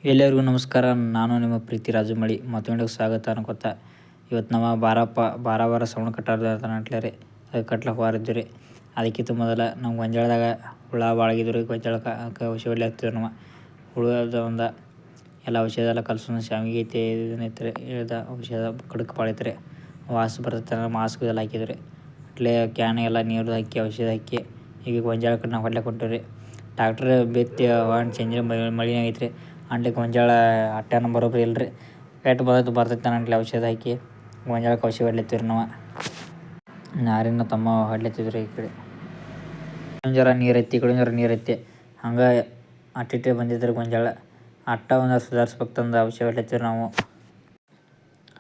ಎಲ್ಲರಿಗೂ ನಮಸ್ಕಾರ. ನಾನು ನಿಮ್ಮ ಪ್ರೀತಿ ರಾಜು ಮಳಿ ಮತ್ತೊಂದು ಸ್ವಾಗತ ಅನ್ಕೋತ. ಇವತ್ತು ನಮ್ಮ ಬಾರ ಸೌಂಡ್ ಕಟ್ಟಾರ್ದ ನಟ್ಲರಿ ಅದಕ್ಕೆ ಕಟ್ಲಕ್ಕೆ ವಾರಿದ್ದು ರೀ. ಅದಕ್ಕಿಂತ ಮೊದಲ ನಾವು ಗೊಂಜಾಳದಾಗ ಹುಳ ಬಾಳಗಿದ್ರು ರೀ. ಗೊಂಜಾಳಕ್ಕೆ ಔಷಧಿ ಹೊಡ್ಲಿ ಹತ್ತಿದ್ರು ನಮ್ಮ ಹುಳದ ಒಂದು ಎಲ್ಲ ಔಷಧ ಎಲ್ಲ ಕಲ್ಸೋದು ಶಾವಿಗೆ ಐತಿ ಇದನ್ನೈತೆ ರೀ. ಇಳ್ದ ಔಷಧ ಕಡಕ್ಕೆ ಬಾಳೈತೆ ರೀ. ವಾಸ ಬರ್ತೈತೆ ಮಾಸ್ಕ್ ಎಲ್ಲ ಹಾಕಿದ್ರು ರೀ. ಅಟ್ಲೇ ಕ್ಯಾನ್ ಎಲ್ಲ ನೀರು ಹಾಕಿ ಔಷಧ ಹಾಕಿ ಈಗ ಗೊಂಜಾಳಕ್ಕೆ ನಾವು ಹೊಡ್ಲಿಕ್ಕೆ ಹೊಂಟೀವಿ ರೀ. ಟ್ಯಾಕ್ಟ್ರ್ ಬಿತ್ತಿ ಹೊಂಡು ಸಂಜೆ ಮಳೆ ಆಗೈತೆ ರೀ. ಅಂಡ್ಲಿ ಗೊಂಜಾಳ ಅಟ್ಟೆನ ಬರೋಬ್ರಿ ಇಲ್ರಿ. ಎಟ್ಟು ಬರ್ತೈತೆ ಅಂಟ್ಲಿ ಔಷಧ ಹಾಕಿ ಗೊಂಜಾಳಕ್ಕೆ ಔಷಧಿ ಹೊಡ್ಲತ್ತೀವಿ ನಾವು. ನಾರಿನ ತಮ್ಮ ಹೊಡ್ಲತ್ತಿದ್ರು ಈ ಕಡೆ. ಜರ ನೀರೈತಿ ಈ ಕಡೆ ಜರ ನೀರೈತಿ ಹಂಗೆ ಅಟ್ಟಿಟ್ಟೆ ಬಂದಿದ್ರೆ ಗೊಂಜಾಳ ಅಟ್ಟ ಒಂದು ಸುಧಾರಿಸ್ಬೇಕು ತಂದು ಔಷಧಿ ಹೊಡ್ಲತ್ತೀವಿ ನಾವು.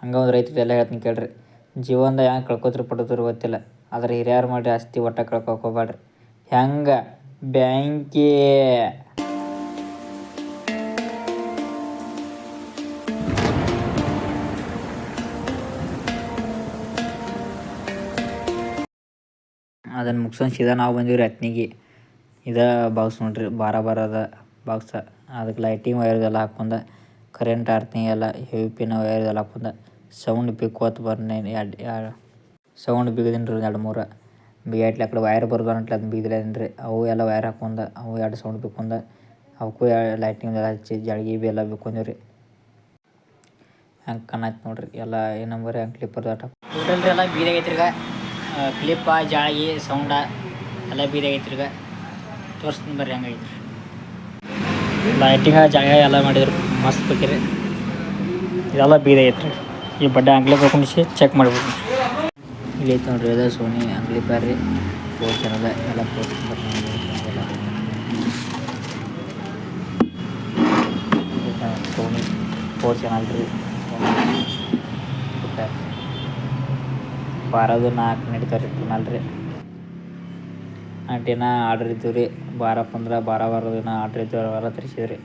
ಹಂಗೆ ಒಂದು ರೈತರು ಎಲ್ಲ ಹೇಳ್ತೀನಿ ಕೇಳ್ರಿ. ಜೀವನದ ಹೆಂಗೆ ಕಳ್ಕೊತಿರು ಪಡ್ಕೋತಿರು ಗೊತ್ತಿಲ್ಲ, ಆದರೆ ಹಿರಿಯರು ಮಾಡಿರಿ ಆಸ್ತಿ ಒಟ್ಟ ಕಳ್ಕೊಬೇಡ್ರಿ. ಹೆಂಗೆ ಬ್ಯಾಂಕಿ ಅದನ್ನು ಮುಗಿಸ್ಕೊಂಡು ಸೀದಾ ನಾವು ಬಂದೀವಿ ಹತ್ನಿಗೆ. ಇದೇ ಬಾಕ್ಸ್ ನೋಡ್ರಿ, ಬಾರದ ಬಾಕ್ಸ. ಅದಕ್ಕೆ ಲೈಟಿಂಗ್ ವೈರ್ದೆಲ್ಲ ಹಾಕ್ಕೊಂಡ ಕರೆಂಟ್ ಆರ್ತಿಂಗ್ ಎಲ್ಲ ಹೆವಿ ಪಿನ್ ವೈರ್ದೆಲ್ಲ ಹಾಕ್ಕೊಂಡ ಸೌಂಡ್ ಬಿಕ್ಕೋತ ಎರಡು ಸೌಂಡ್ ಬಿಗದೀನಿ ರೀ. 2-3 ಬಿಗಟ್ಲಿ ಆ ಕಡೆ ವೈರ್ ಬರ್ದಂಟ್ಲಿ ಅದನ್ನ ಬಿಗದಿಲ್ಲ ರೀ. ಅವು ಎಲ್ಲ ವೈರ್ ಹಾಕ್ಕೊಂಡ ಅವು 2 ಸೌಂಡ್ ಬಿಕ್ಕೊಂಡ ಅವಕ್ಕೂ ಲೈಟಿಂಗ್ ಎಲ್ಲ ಹಚ್ಚಿ ಜಳ್ಗಿ ಬಿ ಎಲ್ಲ ಬಿಕ್ಕೊಂಡೀವಿ ರೀ. ಹೆಂಗೆ ಕಾಣೈತೆ ನೋಡ್ರಿ ಎಲ್ಲ ಈ ನಂಬರ್ ಹೆಂಗೆ ಕ್ಲಿಪ್ಪರ್ ದಾಟ ಟೋಟಲ್ ರೀ ಎಲ್ಲ ಬೀದಾಗೈತ್ರಿ. ಈಗ ಕ್ಲಿಪ್ಪ ಜಾಳ್ಗಿ ಸೌಂಡ ಎಲ್ಲ ಬೀದಾಗೈತ್ರಿ. ಈಗ ತೋರಿಸ್ತೀನಿ ಬರ್ರಿ ಹೆಂಗೈತಿ ಲೈಟಿಂಗ ಜಾಗ ಎಲ್ಲ ಮಾಡಿದ್ರು ಮಸ್ತ್ ಬೇಕಿರಿ. ಇದೆಲ್ಲ ಬೀದಾಗೈತ್ರಿ. ಈ ಬಡ್ಡೆ ಅಂಗ್ಲಿ ಬರ್ಕೊಂಡಿಸಿ ಚೆಕ್ ಮಾಡ್ಬೋದು. ಇಲ್ಲಿ ಐತೆ ನೋಡ್ರಿ, ಅದ ಸೋನಿ ಅಂಗ್ಲಿ ಪ್ಯಾರ್ ರೀ. 4 ಚಾನಲ್ ಎಲ್ಲ ತೋರಿಸ್ತೀನಿ ಸೋನಿ 4 ಚಾನಲ್ ರೀ. ಬಾರದು 4 ನಡೀತಾವೆ ರೀ ಚಾನಲ್ ರೀ. ಅಂಟಿನ ಆರ್ಡ್ರ್ ಇದ್ದೀವಿ ರೀ. ಬಾರ ದಿನ ಆರ್ಡ್ರ್ ಇದ್ದೀವಿ ಅವೆಲ್ಲ ತರಿಸಿದ್ವಿ ರೀ.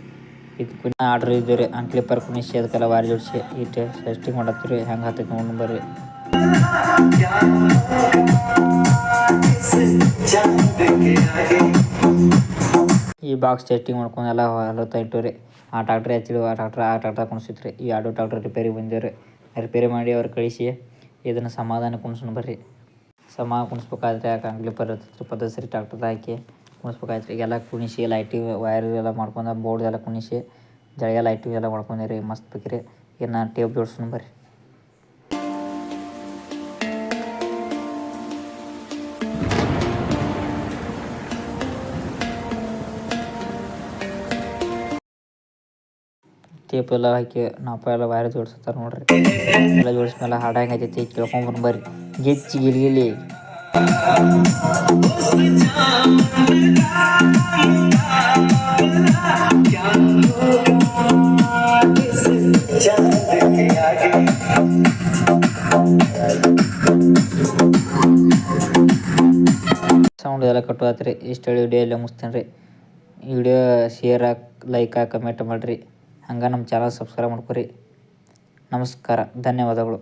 ಇದಕ್ಕೂ ಆರ್ಡ್ರ್ ಇದ್ದೀವಿ ರೀ. ಅಂಕ್ಲಿಪರ್ ಕುಣಿಸಿ ಅದಕ್ಕೆಲ್ಲ ವಾರಿ ಜೋಡಿಸಿ ಇಟ್ಟು ಟೆಸ್ಟಿಂಗ್ ಮಾಡತ್ತೀವಿ ರೀ. ಹೆಂಗೆ ಹತ್ತೈತೆ ನೋಡಿ ಬರ್ರಿ. ಈ ಬಾಕ್ಸ್ ಟೆಸ್ಟಿಂಗ್ ಮಾಡ್ಕೊಂಡು ಎಲ್ಲ ಹೊಲತ್ತ ಇಟ್ಟು ರೀ. ಆ ಟ್ಯಾಕ್ಟ್ರಿ ಹಚ್ಚಿದ್ವಿ, ಆ ಟ್ಯಾಕ್ಟ್ರ್ ಕುಣಿಸಿತ್ತು ರೀ. ಈ 2 ಟ್ಯಾಕ್ಟ್ರ್ ರಿಪೇರಿ ಬಂದೀವಿ ರೀ. ರಿಪೇರಿ ಮಾಡಿ ಅವ್ರು ಕಳಿಸಿ ಇದನ್ನು ಸಮಾಧಾನ ಕುಣಿಸೋಣ ಬರ್ರಿ. ಕುಣಿಸ್ಬೇಕಾದ್ರೆ ಯಾಕೆ ಅಂಗ್ಲಿಪರ್ ಪದಸರಿ ಟ್ಯಾಕ್ಟರ್ದ ಹಾಕಿ ಕುಣಿಸ್ಬೇಕಾಯ್ತು ರೀ. ಎಲ್ಲ ಕುಣಿಸಿ ಲೈಟಿಂಗ್ ವೈರ್ ಎಲ್ಲ ಮಾಡ್ಕೊಂಡು ಬೋರ್ಡ್ ಎಲ್ಲ ಕುಣಿಸಿ ಜಳಿಗೆ ಲೈಟಿಂಗ್ ಎಲ್ಲ ಮಾಡ್ಕೊಂಡಿರಿ. ಮಸ್ತ್ ಬೇಕ್ರಿ. ಇನ್ನು ಟೇಪ್ ಜೋಡ್ಸೋಣ ಬರ್ರಿ. ಟೇಪ್ ಎಲ್ಲ ಹಾಕಿ ನಾಪ ಎಲ್ಲ ವೈರ್ ಜೋಡಿಸ್ತಾರೆ ನೋಡ್ರಿ. ಎಲ್ಲ ಜೋಡಿಸ್ಮೇಲೆ ಹಾಡು ಹೆಂಗೈತಿ ಕೇಳ್ಕೊಂಬರ್ರಿ ಬರ್ರಿ. ಗೆಚ್ಚಿ ಗಿಲಿಗಿಲಿ ಸೌಂಡ್ ಎಲ್ಲ ಕಟ್ಟುವತ್ರಿ. ಇಷ್ಟು ವಿಡಿಯೋ ಎಲ್ಲ ಮುಗಿಸ್ತೇನೆ ರೀ. ಈ ವಿಡಿಯೋ ಶೇರ್ ಲೈಕ್ ಕಮೆಂಟ್ ಮಾಡಿರಿ. ಹಂಗೆ ನಮ್ಮ ಚಾನಲ್ ಸಬ್ಸ್ಕ್ರೈಬ್ ಮಾಡ್ಕೊರಿ. ನಮಸ್ಕಾರ, ಧನ್ಯವಾದಗಳು.